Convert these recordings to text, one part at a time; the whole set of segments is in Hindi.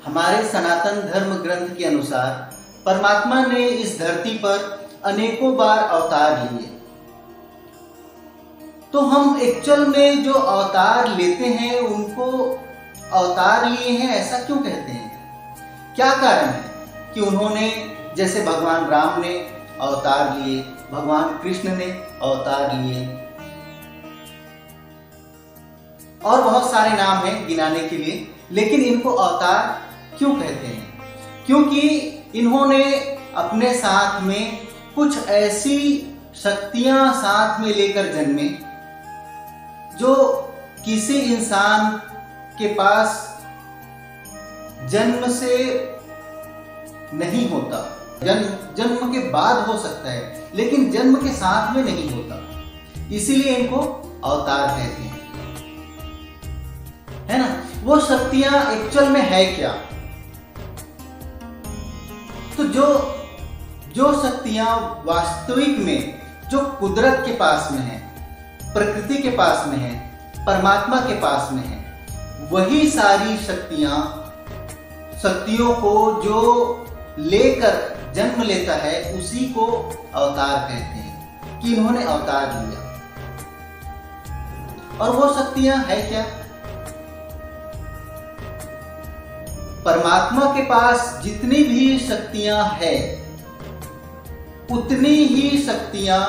हमारे सनातन धर्म ग्रंथ के अनुसार परमात्मा ने इस धरती पर अनेकों बार अवतार लिए। तो हम एक्चुअल में जो अवतार लेते हैं उनको अवतार लिए हैं ऐसा क्यों कहते हैं? क्या कारण है कि उन्होंने, जैसे भगवान राम ने अवतार लिए, भगवान कृष्ण ने अवतार लिए, और बहुत सारे नाम हैं गिनाने के लिए, लेकिन इनको अवतार क्यों कहते हैं? क्योंकि इन्होंने अपने साथ में कुछ ऐसी शक्तियां साथ में लेकर जन्मे जो किसी इंसान के पास जन्म से नहीं होता। जन्म के बाद हो सकता है लेकिन जन्म के साथ में नहीं होता, इसीलिए इनको अवतार कहते हैं, है ना। वो शक्तियां एक्चुअल में है क्या? तो जो शक्तियां वास्तविक में जो कुदरत के पास में है, प्रकृति के पास में है, परमात्मा के पास में है, वही सारी शक्तियों को जो लेकर जन्म लेता है उसी को अवतार कहते हैं कि इन्होंने अवतार लिया। और वो शक्तियां है क्या? परमात्मा के पास जितनी भी शक्तियां हैं उतनी ही शक्तियां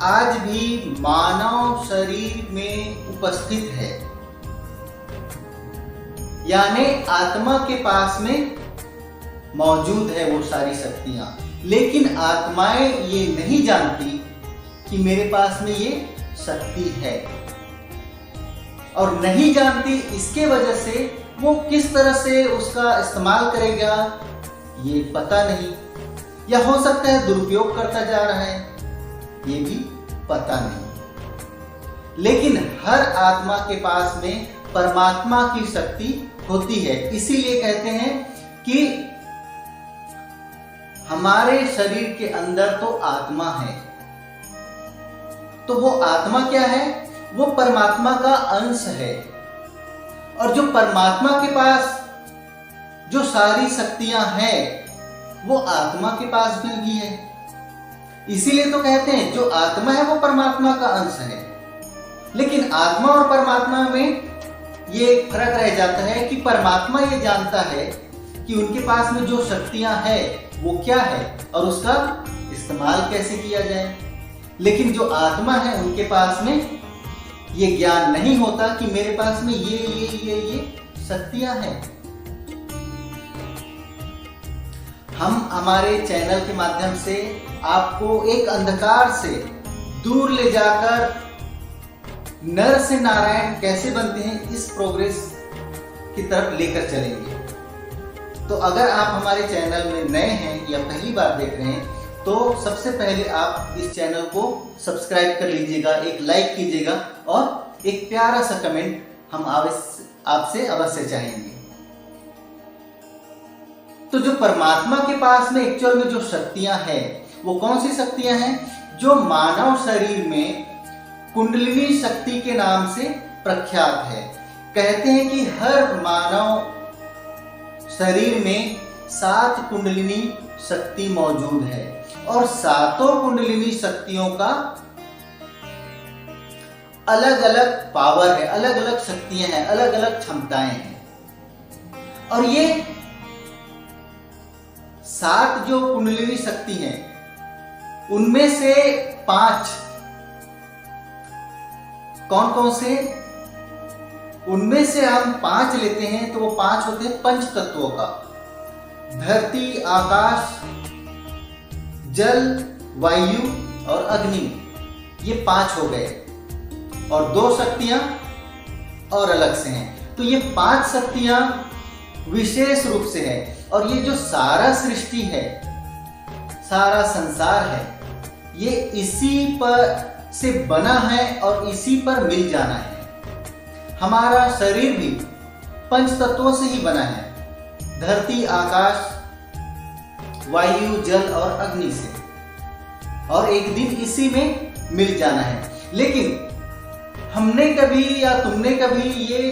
आज भी मानव शरीर में उपस्थित है, यानी आत्मा के पास में मौजूद है वो सारी शक्तियां। लेकिन आत्माएं ये नहीं जानती कि मेरे पास में ये शक्ति है, और नहीं जानती इसके वजह से वो किस तरह से उसका इस्तेमाल करेगा ये पता नहीं, या हो सकता है दुरुपयोग करता जा रहा है, ये भी पता नहीं। लेकिन हर आत्मा के पास में परमात्मा की शक्ति होती है। इसीलिए कहते हैं कि हमारे शरीर के अंदर तो आत्मा है। तो वो आत्मा क्या है? वो परमात्मा का अंश है, और जो परमात्मा के पास जो सारी शक्तियां हैं वो आत्मा के पास भी है। इसीलिए तो कहते हैं जो आत्मा है वो परमात्मा का अंश है। लेकिन आत्मा और परमात्मा में ये फर्क रह जाता है कि परमात्मा ये जानता है कि उनके पास में जो शक्तियां हैं वो क्या है और उसका इस्तेमाल कैसे किया जाए। लेकिन जो आत्मा है उनके पास में ये ज्ञान नहीं होता कि मेरे पास में ये शक्तियां हैं। हम हमारे चैनल के माध्यम से आपको एक अंधकार से दूर ले जाकर नर से नारायण कैसे बनते हैं इस प्रोग्रेस की तरफ लेकर चलेंगे। तो अगर आप हमारे चैनल में नए हैं या पहली बार देख रहे हैं तो सबसे पहले आप इस चैनल को सब्सक्राइब कर लीजिएगा, एक लाइक कीजिएगा और एक प्यारा सा कमेंट हम आपसे अवश्य चाहेंगे। तो जो परमात्मा के पास में एक्चुअल में जो शक्तियां हैं वो कौन सी शक्तियां हैं? जो मानव शरीर में कुंडलिनी शक्ति के नाम से प्रख्यात है। कहते हैं कि हर मानव शरीर में 7 कुंडलिनी शक्ति मौजूद है, और 7 कुंडलिनी शक्तियों का अलग अलग पावर है, अलग अलग शक्तियां हैं, अलग अलग क्षमताएं हैं। और ये 7 जो कुंडलिनी शक्ति हैं उनमें से 5 कौन कौन से? उनमें से हम 5 लेते हैं तो वो 5 होते हैं पंच तत्वों का। धरती, आकाश, जल, वायु और अग्नि, ये 5 हो गए, और 2 शक्तियां और अलग से हैं। तो ये 5 शक्तियां विशेष रूप से है, और ये जो सारा सृष्टि है, सारा संसार है, ये इसी पर से बना है और इसी पर मिल जाना है। हमारा शरीर भी पंच तत्वों से ही बना है, धरती, आकाश, वायु, जल और अग्नि से, और एक दिन इसी में मिल जाना है। लेकिन हमने कभी या तुमने कभी ये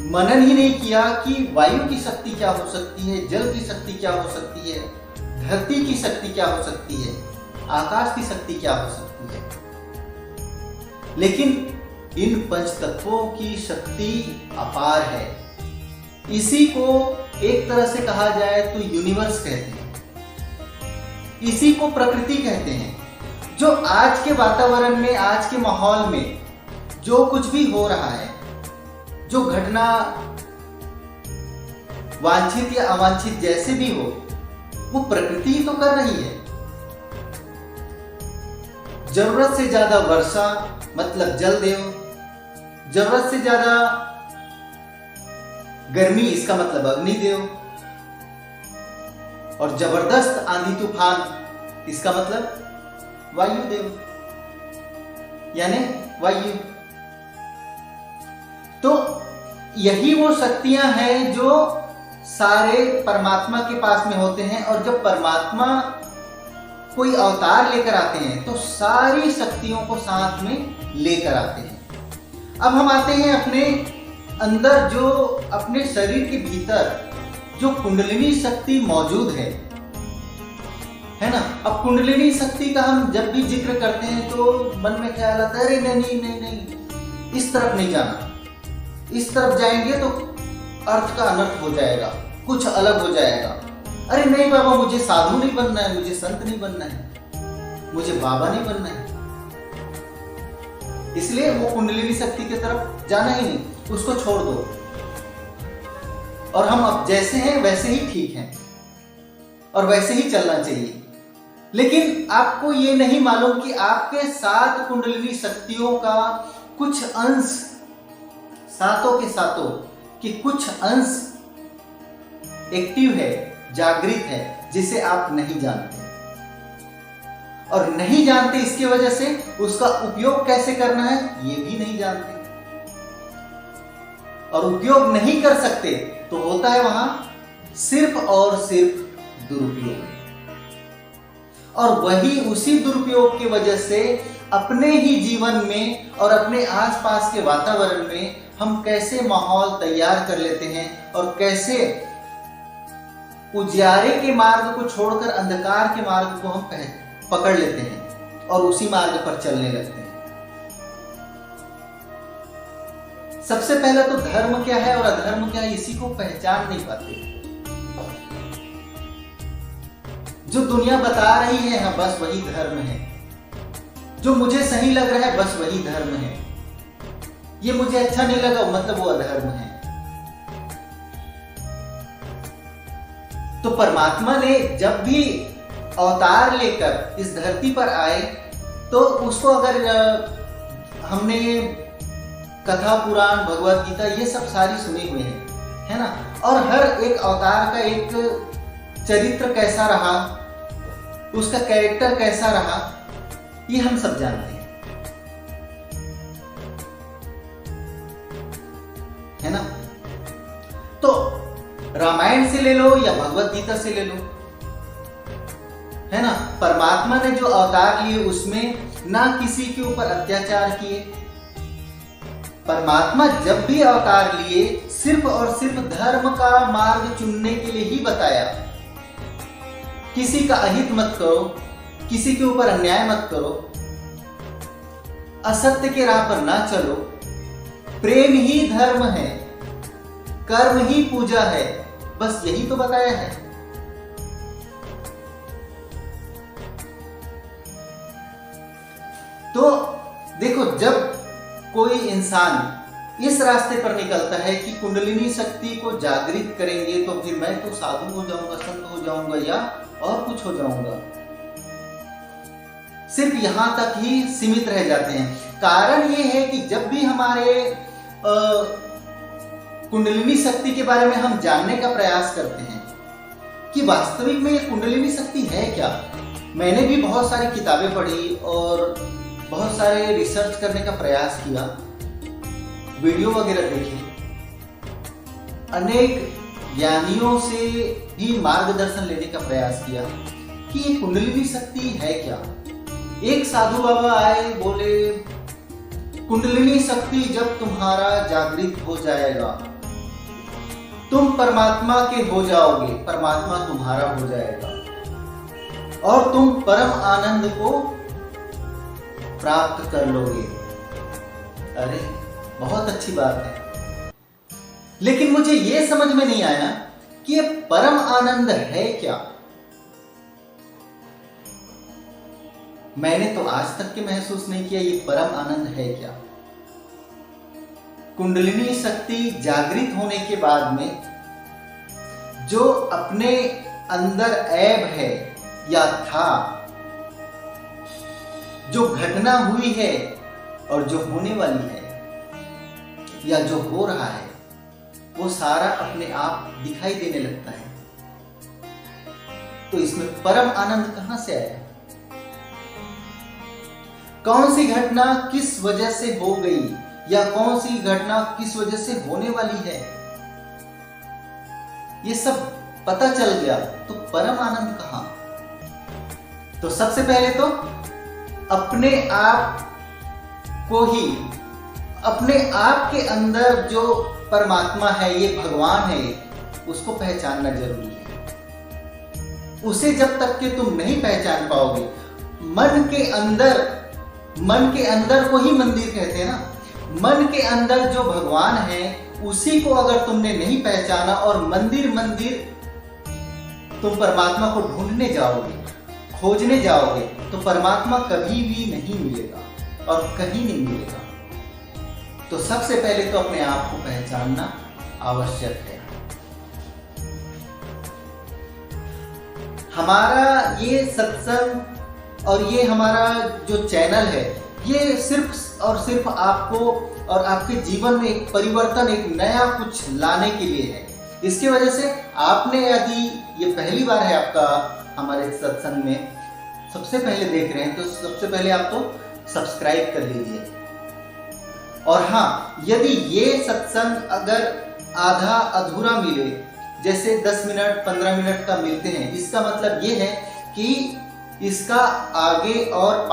मनन ही नहीं किया कि वायु की शक्ति क्या हो सकती है, जल की शक्ति क्या हो सकती है, धरती की शक्ति क्या हो सकती है, आकाश की शक्ति क्या हो सकती है। लेकिन इन पंच तत्वों की शक्ति अपार है। इसी को एक तरह से कहा जाए तो यूनिवर्स कहते हैं, इसी को प्रकृति कहते हैं। जो आज के वातावरण में, आज के माहौल में जो कुछ भी हो रहा है, जो घटना वांछित या अवांछित जैसे भी हो, वो प्रकृति ही तो कर रही है। जरूरत से ज्यादा वर्षा मतलब जल देव, जरूरत से ज्यादा गर्मी इसका मतलब अग्नि देव, और जबरदस्त आंधी तूफान इसका मतलब वायु देव, यानी वायु। तो यही वो शक्तियां हैं जो सारे परमात्मा के पास में होते हैं, और जब परमात्मा कोई अवतार लेकर आते हैं तो सारी शक्तियों को साथ में लेकर आते हैं। अब हम आते हैं अपने अंदर, जो अपने शरीर के भीतर जो कुंडलिनी शक्ति मौजूद है ना। अब कुंडलिनी शक्ति का हम जब भी जिक्र करते हैं तो मन में ख्याल आता है, अरे नहीं नहीं नहीं, इस तरफ नहीं जाना, इस तरफ जाएंगे तो अर्थ का अनर्थ हो जाएगा, कुछ अलग हो जाएगा। अरे नहीं बाबा, मुझे साधु नहीं बनना है, मुझे संत नहीं बनना है, मुझे बाबा नहीं बनना है। इसलिए वो कुंडलिनी शक्ति की तरफ जाना ही नहीं, उसको छोड़ दो, और हम अब जैसे हैं वैसे ही ठीक हैं और वैसे ही चलना चाहिए। लेकिन आपको ये नहीं मालूम कि आपके साथ कुंडलिनी शक्तियों का कुछ अंश, सातों के सातों कि कुछ अंश एक्टिव है, जागृत है, जिसे आप नहीं जानते। और नहीं जानते इसकी वजह से उसका उपयोग कैसे करना है ये भी नहीं जानते, और उपयोग नहीं कर सकते तो होता है वहां सिर्फ और सिर्फ दुरुपयोग। और वही उसी दुरुपयोग की वजह से अपने ही जीवन में और अपने आसपास के वातावरण में हम कैसे माहौल तैयार कर लेते हैं, और कैसे उजियारे के मार्ग को छोड़कर अंधकार के मार्ग को हम पकड़ लेते हैं और उसी मार्ग पर चलने लगते हैं। सबसे पहले तो धर्म क्या है और अधर्म क्या है इसी को पहचान नहीं पाते। जो दुनिया बता रही है हाँ बस वही धर्म है, जो मुझे सही लग रहा है बस वही धर्म है, ये मुझे अच्छा नहीं लगा मतलब वो अधर्म है। तो परमात्मा ने जब भी अवतार लेकर इस धरती पर आए तो उसको अगर हमने कथा पुराण भगवत गीता ये सब सारी सुनी हुई है ना, और हर एक अवतार का एक चरित्र कैसा रहा, उसका कैरेक्टर कैसा रहा, ये हम सब जानते हैं, है ना। तो रामायण से ले लो या भगवत गीता से ले लो, है ना, परमात्मा ने जो अवतार लिए उसमें ना किसी के ऊपर अत्याचार किए। परमात्मा जब भी अवतार लिए सिर्फ और सिर्फ धर्म का मार्ग चुनने के लिए ही बताया। किसी का अहित मत करो, किसी के ऊपर अन्याय मत करो, असत्य के राह पर ना चलो, प्रेम ही धर्म है, कर्म ही पूजा है, बस यही तो बताया है। तो देखो, जब कोई इंसान इस रास्ते पर निकलता है कि कुंडलिनी शक्ति को जागृत करेंगे तो फिर मैं तो साधु हो जाऊंगा, संत हो जाऊंगा या और कुछ हो जाऊंगा, सिर्फ यहां तक ही सीमित रह जाते हैं। कारण ये है कि जब भी हमारे कुंडलिनी शक्ति के बारे में हम जानने का प्रयास करते हैं कि वास्तविक में ये कुंडलिनी शक्ति है क्या, मैंने भी बहुत सारी किताबें पढ़ी और बहुत सारे रिसर्च करने का प्रयास किया, वीडियो वगैरह देखे, अनेक ज्ञानियों से भी मार्गदर्शन लेने का प्रयास किया कि ये कुंडलिनी शक्ति है क्या। एक साधु बाबा आए, बोले कुंडलिनी शक्ति जब तुम्हारा जागृत हो जाएगा तुम परमात्मा के हो जाओगे, परमात्मा तुम्हारा हो जाएगा और तुम परम आनंद को प्राप्त कर लोगे। अरे बहुत अच्छी बात है, लेकिन मुझे यह समझ में नहीं आया कि ये परम आनंद है क्या। मैंने तो आज तक के महसूस नहीं किया ये परम आनंद है क्या। कुंडलिनी शक्ति जागृत होने के बाद में जो अपने अंदर ऐब है या था, जो घटना हुई है और जो होने वाली है या जो हो रहा है, वो सारा अपने आप दिखाई देने लगता है। तो इसमें परम आनंद कहां से आया? कौन सी घटना किस वजह से हो गई या कौन सी घटना किस वजह से होने वाली है, ये सब पता चल गया तो परम आनंद कहां? तो सबसे पहले तो अपने आप को ही, अपने आप के अंदर जो परमात्मा है, ये भगवान है, उसको पहचानना जरूरी है। उसे जब तक कि तुम नहीं पहचान पाओगे, मन के अंदर को ही मंदिर कहते हैं ना, मन के अंदर जो भगवान है उसी को अगर तुमने नहीं पहचाना और मंदिर तुम परमात्मा को ढूंढने जाओगे, खोजने जाओगे, तो परमात्मा कभी भी नहीं मिलेगा और कहीं नहीं मिलेगा। तो सबसे पहले तो अपने आप को पहचानना आवश्यक है। हमारा ये सत्संग और ये हमारा जो चैनल है, ये सिर्फ और सिर्फ आपको और आपके जीवन में एक परिवर्तन, एक नया कुछ लाने के लिए है। इसकी वजह से आपने, यदि ये पहली बार है आपका हमारे सत्संग में, सबसे पहले देख रहे हैं, तो सबसे पहले आप तो सब्सक्राइब कर लीजिए। और हाँ, यदि ये सत्संग अगर आधा अधूरा मिले, जैसे 10 मिनट 15 मिनट का मिलते हैं, इसका मतलब ये है कि इसका आगे और